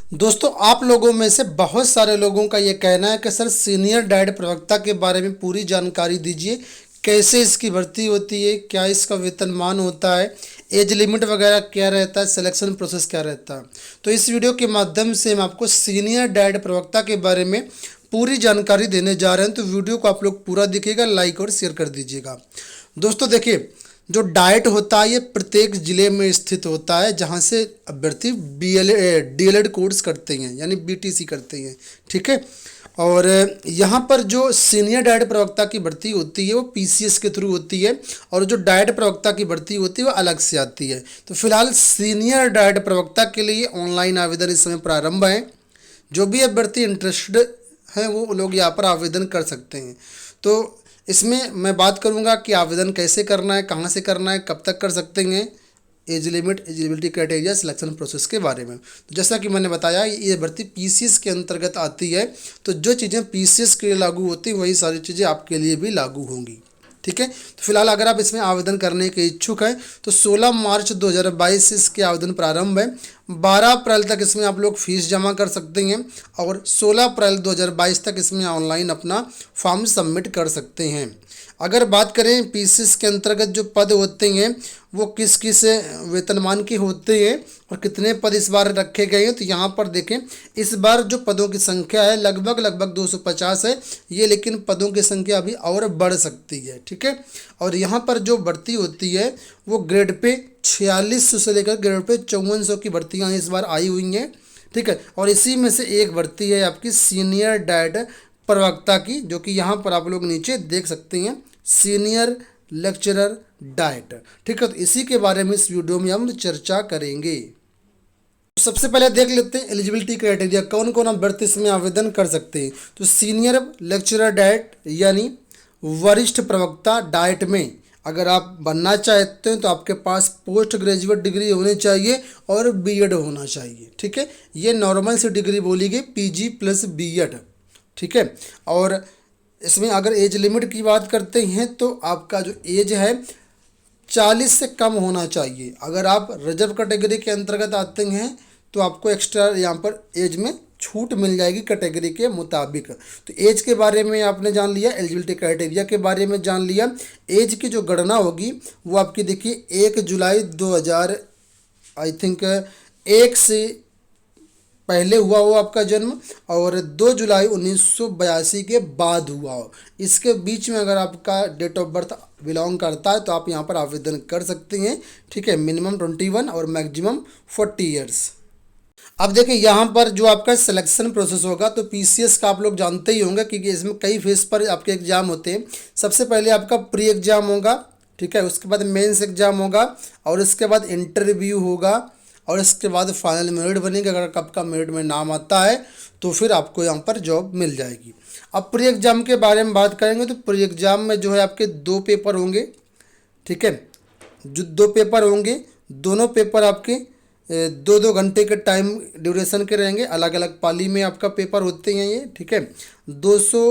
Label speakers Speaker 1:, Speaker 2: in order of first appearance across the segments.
Speaker 1: दोस्तों, आप लोगों में से बहुत सारे लोगों का ये कहना है कि सर सीनियर डाइट प्रवक्ता के बारे में पूरी जानकारी दीजिए। कैसे इसकी भर्ती होती है, क्या इसका वेतनमान होता है, एज लिमिट वगैरह क्या रहता है, सिलेक्शन प्रोसेस क्या रहता है। तो इस वीडियो के माध्यम से हम आपको सीनियर डाइट प्रवक्ता के बारे में पूरी जानकारी देने जा रहे हैं। तो वीडियो को आप लोग पूरा देखिएगा, लाइक और शेयर कर दीजिएगा। दोस्तों देखिए, जो डाइट होता है ये प्रत्येक ज़िले में स्थित होता है जहाँ से अभ्यर्थी डीएलएड कोर्स करते हैं, यानी बीटीसी करते हैं। ठीक है। और यहाँ पर जो सीनियर डाइट प्रवक्ता की भर्ती होती है वो पीसीएस के थ्रू होती है, और जो डाइट प्रवक्ता की भर्ती होती है वो अलग से आती है। तो फिलहाल सीनियर डाइट प्रवक्ता के लिए ऑनलाइन आवेदन इस समय प्रारंभ है। जो भी अभ्यर्थी इंटरेस्टेड हैं वो लोग यहाँ पर आवेदन कर सकते हैं। तो इसमें मैं बात करूंगा कि आवेदन कैसे करना है, कहाँ से करना है, कब तक कर सकते हैं, age limit, eligibility criteria, selection process के बारे में। तो जैसा कि मैंने बताया, ये भर्ती पीसीएस के अंतर्गत आती है। तो जो चीज़ें पीसीएस के लिए लागू होती हैं वही सारी चीज़ें आपके लिए भी लागू होंगी। ठीक है। तो फिलहाल अगर आप इसमें आवेदन करने के इच्छुक हैं तो 16 मार्च 2022 से इसके आवेदन प्रारंभ है। 12 अप्रैल तक इसमें आप लोग फीस जमा कर सकते हैं, और 16 अप्रैल 2022 तक इसमें ऑनलाइन अपना फॉर्म सबमिट कर सकते हैं। अगर बात करें पीसीएस के अंतर्गत जो पद होते हैं वो किस किस वेतनमान के होते हैं और कितने पद इस बार रखे गए हैं, तो यहाँ पर देखें, इस बार जो पदों की संख्या है लगभग 250 है ये, लेकिन पदों की संख्या अभी और बढ़ सकती है। ठीक है। और यहाँ पर जो भर्ती होती है वो ग्रेड पे 4600 से लेकर ग्रेड पे 5400 की भर्तियाँ इस बार आई हुई हैं। ठीक है। और इसी में से एक भर्ती है आपकी सीनियर डाइट प्रवक्ता की, जो कि यहाँ पर आप लोग नीचे देख सकते हैं, सीनियर लेक्चरर डाइट। ठीक है। तो इसी के बारे में इस वीडियो में हम चर्चा करेंगे। तो सबसे पहले देख लेते हैं एलिजिबिलिटी क्राइटेरिया, कौन कौन अभ्यर्थी इसमें आवेदन कर सकते हैं। तो सीनियर लेक्चरर डाइट यानी वरिष्ठ प्रवक्ता डाइट में अगर आप बनना चाहते हैं तो आपके पास पोस्ट ग्रेजुएट डिग्री होनी चाहिए और बीएड होना चाहिए। ठीक है। ये नॉर्मल सी डिग्री बोली गई, पीजी प्लस बीएड। ठीक है। और इसमें अगर एज लिमिट की बात करते हैं तो आपका जो एज है 40 से कम होना चाहिए। अगर आप रिजर्व कैटेगरी के अंतर्गत आते हैं तो आपको एक्स्ट्रा यहाँ पर एज में छूट मिल जाएगी कैटेगरी के मुताबिक। तो एज के बारे में आपने जान लिया, एलिजिबिलिटी क्राइटेरिया के बारे में जान लिया। एज की जो गणना होगी वो आपकी देखिए 1 जुलाई 2000 आई थिंक 1 से पहले हुआ हो आपका जन्म, और 2 जुलाई 1982 के बाद हुआ हो। इसके बीच में अगर आपका डेट ऑफ बर्थ बिलोंग करता है तो आप यहाँ पर आवेदन कर सकते हैं। ठीक है। मिनिमम 21 और मैक्सिमम 40 ईयर्स। अब देखिए यहाँ पर जो आपका सिलेक्शन प्रोसेस होगा, तो पीसीएस का आप लोग जानते ही होंगे क्योंकि इसमें कई फेज पर आपके एग्जाम होते हैं। सबसे पहले आपका प्री एग्जाम होगा। ठीक है। उसके बाद मेंस एग्जाम होगा, और उसके बाद इंटरव्यू होगा, और इसके बाद फाइनल मेरिट बनेगा। अगर आपका मेरिट में नाम आता है तो फिर आपको यहाँ पर जॉब मिल जाएगी। अब प्री एग्जाम के बारे में बात करेंगे तो प्री एग्जाम में जो है आपके 2 पेपर होंगे। ठीक है। जो 2 पेपर होंगे, दोनों पेपर आपके 2-2 घंटे के टाइम ड्यूरेशन के रहेंगे। अलग अलग पाली में आपका पेपर होते हैं ये। ठीक है। 200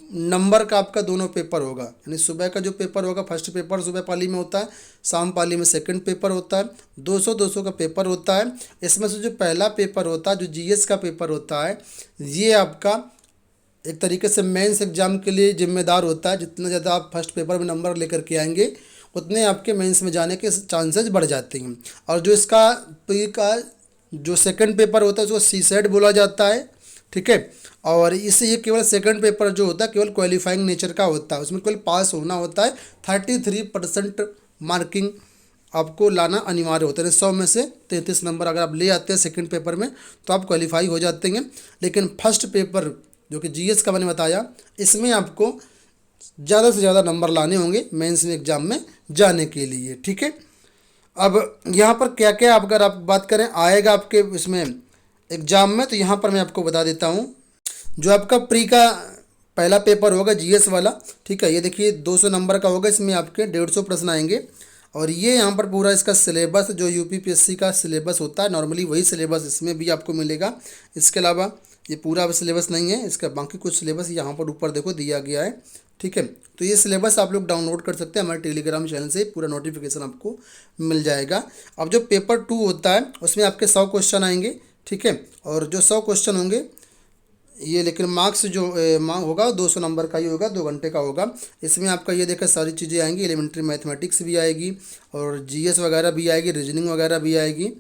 Speaker 1: नंबर का आपका दोनों पेपर होगा, यानी सुबह का जो पेपर होगा, फर्स्ट पेपर सुबह पाली में होता है, शाम पाली में सेकंड पेपर होता है। 200-200 का पेपर होता है। इसमें से जो पहला पेपर होता है, जो जीएस का पेपर होता है, ये आपका एक तरीके से मेंस एग्जाम के लिए जिम्मेदार होता है। जितना ज़्यादा आप फर्स्ट पेपर में नंबर लेकर के आएंगे उतने आपके मेंस में जाने के चांसेस बढ़ जाते हैं। और जो इसका प्री का जो सेकंड पेपर होता है उसको सीसेट बोला जाता है। ठीक है। और इससे ये केवल सेकंड पेपर जो होता है केवल क्वालिफाइंग नेचर का होता है, उसमें केवल पास होना होता है। 33% मार्किंग आपको लाना अनिवार्य होता है। 100 में से 33 नंबर अगर आप ले आते हैं सेकंड पेपर में तो आप क्वालिफाई हो जाते हैं। लेकिन फर्स्ट पेपर जो कि जीएस का मैंने बताया, इसमें आपको ज़्यादा से ज़्यादा नंबर लाने होंगे मेंस में एग्जाम में जाने के लिए। ठीक है। अब यहाँ पर क्या क्या अगर आप बात करें आएगा आपके इसमें एग्ज़ाम में, तो यहाँ पर मैं आपको बता देता हूँ। जो आपका प्री का पहला पेपर होगा जीएस वाला, ठीक है, ये देखिए 200 नंबर का होगा। इसमें आपके 150 प्रश्न आएंगे, और ये यहाँ पर पूरा इसका सिलेबस जो यूपीपीएससी का सिलेबस होता है नॉर्मली वही सिलेबस इसमें भी आपको मिलेगा। इसके अलावा ये पूरा सिलेबस नहीं है, इसका बाकी कुछ सिलेबस यहाँ पर ऊपर देखो दिया गया है। ठीक है। तो ये सिलेबस आप लोग डाउनलोड कर सकते हैं हमारे टेलीग्राम चैनल से, पूरा नोटिफिकेशन आपको मिल जाएगा। अब जो पेपर 2 होता है उसमें आपके 100 क्वेश्चन आएंगे। ठीक है। और जो 100 क्वेश्चन होंगे ये, लेकिन मार्क्स जो मार्क होगा 200 नंबर का ही होगा, 2 घंटे का होगा। इसमें आपका ये देखा सारी चीज़ें आएंगी, एलिमेंट्री मैथमेटिक्स भी आएगी और जीएस वगैरह भी आएगी, रीजनिंग वगैरह भी आएगी,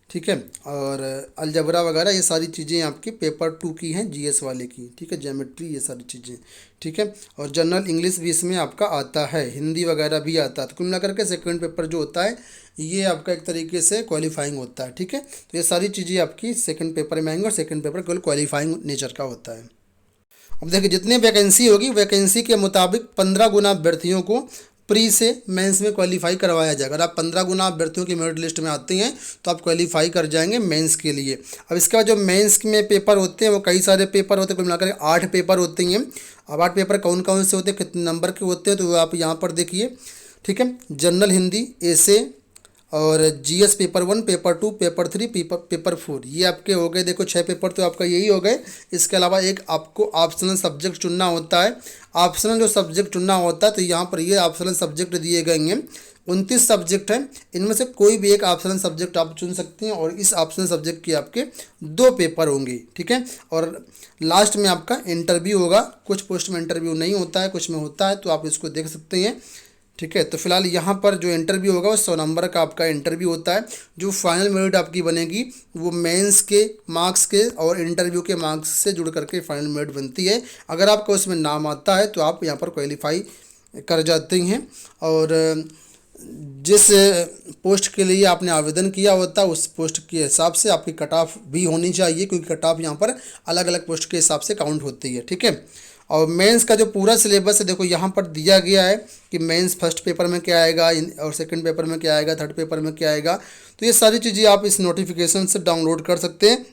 Speaker 1: ठीक है। और अलजबरा वगैरह ये सारी चीज़ें आपकी पेपर 2 की हैं, जीएस वाले की, ठीक है। ज्योमेट्री ये सारी चीज़ें, ठीक है। और जनरल इंग्लिश भी इसमें आपका आता है, हिंदी वगैरह भी आता है। तो कुल मिलाकर के सेकंड पेपर जो होता है ये आपका एक तरीके से क्वालिफाइंग होता है, ठीक है। तो ये सारी चीज़ें आपकी सेकंड पेपर में आएंगी और सेकंड पेपर केवल क्वालिफाइंग नेचर का होता है। अब देखिए जितनी वैकेंसी होगी, वैकेंसी के मुताबिक 15 गुना अभ्यर्थियों को प्री से मेंस में क्वालिफाई करवाया जाएगा। अगर आप 15 गुना अभ्यर्थियों की मेरिट लिस्ट में आते हैं तो आप क्वालिफाई कर जाएंगे मेंस के लिए। अब इसके बाद जो मेंस में पेपर होते हैं वो कई सारे पेपर होते हैं, कुल मिलाकर 8 पेपर होते हैं। अब 8 पेपर कौन कौन से होते हैं, कितने नंबर के होते हैं, तो वो आप यहाँ पर देखिए, ठीक है। जनरल हिंदी, एसे और GS paper 1, paper 2, paper 3, paper 4, ये आपके हो गए। देखो 6 पेपर तो आपका यही हो गए। इसके अलावा एक आपको ऑप्शनल सब्जेक्ट चुनना होता है। ऑप्शनल जो सब्जेक्ट चुनना होता है तो यहाँ पर ये ऑप्शनल सब्जेक्ट दिए गए हैं, 29 सब्जेक्ट हैं। इनमें से कोई भी एक ऑप्शनल सब्जेक्ट आप चुन सकते हैं और इस ऑप्शनल सब्जेक्ट के आपके 2 पेपर होंगे, ठीक है। और लास्ट में आपका इंटरव्यू होगा। कुछ पोस्ट में इंटरव्यू नहीं होता है, कुछ में होता है, तो आप इसको देख सकते हैं, ठीक है। तो फिलहाल यहाँ पर जो इंटरव्यू होगा वो 100 नंबर का आपका इंटरव्यू होता है। जो फाइनल मेरिट आपकी बनेगी वो मेंस के मार्क्स के और इंटरव्यू के मार्क्स से जुड़ करके फाइनल मेरिट बनती है। अगर आपका उसमें नाम आता है तो आप यहाँ पर क्वालिफाई कर जाते हैं। और जिस पोस्ट के लिए आपने आवेदन किया होता है उस पोस्ट के हिसाब से आपकी कट ऑफ भी होनी चाहिए, क्योंकि कट ऑफ यहाँ पर अलग अलग पोस्ट के हिसाब से काउंट होती है, ठीक है। और मेंस का जो पूरा सिलेबस है देखो यहाँ पर दिया गया है कि मेंस फर्स्ट पेपर में क्या आएगा और सेकंड पेपर में क्या आएगा, थर्ड पेपर में क्या आएगा। तो ये सारी चीज़ें आप इस नोटिफिकेशन से डाउनलोड कर सकते हैं।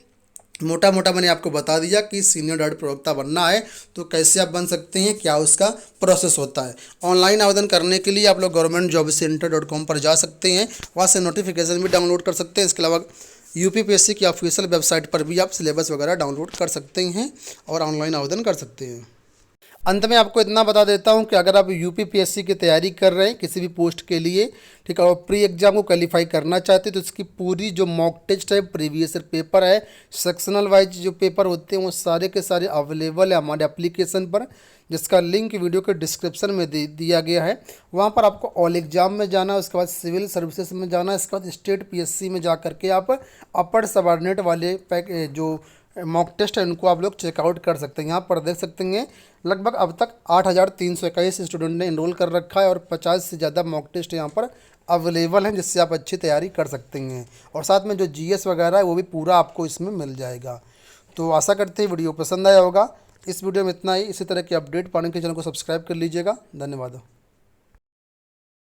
Speaker 1: मोटा मोटा मैंने आपको बता दिया कि सीनियर डाइट प्रवक्ता बनना है तो कैसे आप बन सकते हैं, क्या उसका प्रोसेस होता है। ऑनलाइन आवेदन करने के लिए आप लोग governmentjobcenter.com पर जा सकते हैं, वहाँ से नोटिफिकेशन भी डाउनलोड कर सकते हैं। इसके अलावा यूपीपीएससी की ऑफिशियल वेबसाइट पर भी आप सिलेबस वगैरह डाउनलोड कर सकते हैं और ऑनलाइन आवेदन कर सकते हैं। अंत में आपको इतना बता देता हूं कि अगर आप यूपीपीएससी की तैयारी कर रहे हैं किसी भी पोस्ट के लिए, ठीक है, और प्री एग्जाम को क्वालिफाई करना चाहते हैं तो इसकी पूरी जो मॉक टेस्ट है, प्रीवियस ईयर पेपर है, सेक्शनल वाइज जो पेपर होते हैं वो सारे के सारे अवेलेबल है हमारे एप्लीकेशन पर, जिसका लिंक वीडियो के डिस्क्रिप्शन में दिया गया है। वहाँ पर आपको ऑल एग्जाम में जाना है, उसके बाद सिविल सर्विसेज में जाना है, इसके बाद स्टेट पीएससी में जा करके आप अपर सबऑर्डिनेट वाले जो मॉक टेस्ट है उनको आप लोग चेकआउट कर सकते हैं। यहाँ पर देख सकते हैं लगभग अब तक 8,321 स्टूडेंट ने इनरोल कर रखा है और 50 से ज़्यादा मॉक टेस्ट यहाँ पर अवेलेबल हैं, जिससे आप अच्छी तैयारी कर सकते हैं। और साथ में जो जीएस वगैरह है वो भी पूरा आपको इसमें मिल जाएगा। तो आशा करते हैं वीडियो पसंद आया होगा। इस वीडियो में इतना ही। इसी तरह की अपडेट पाने के चैनल को सब्सक्राइब कर लीजिएगा। धन्यवाद।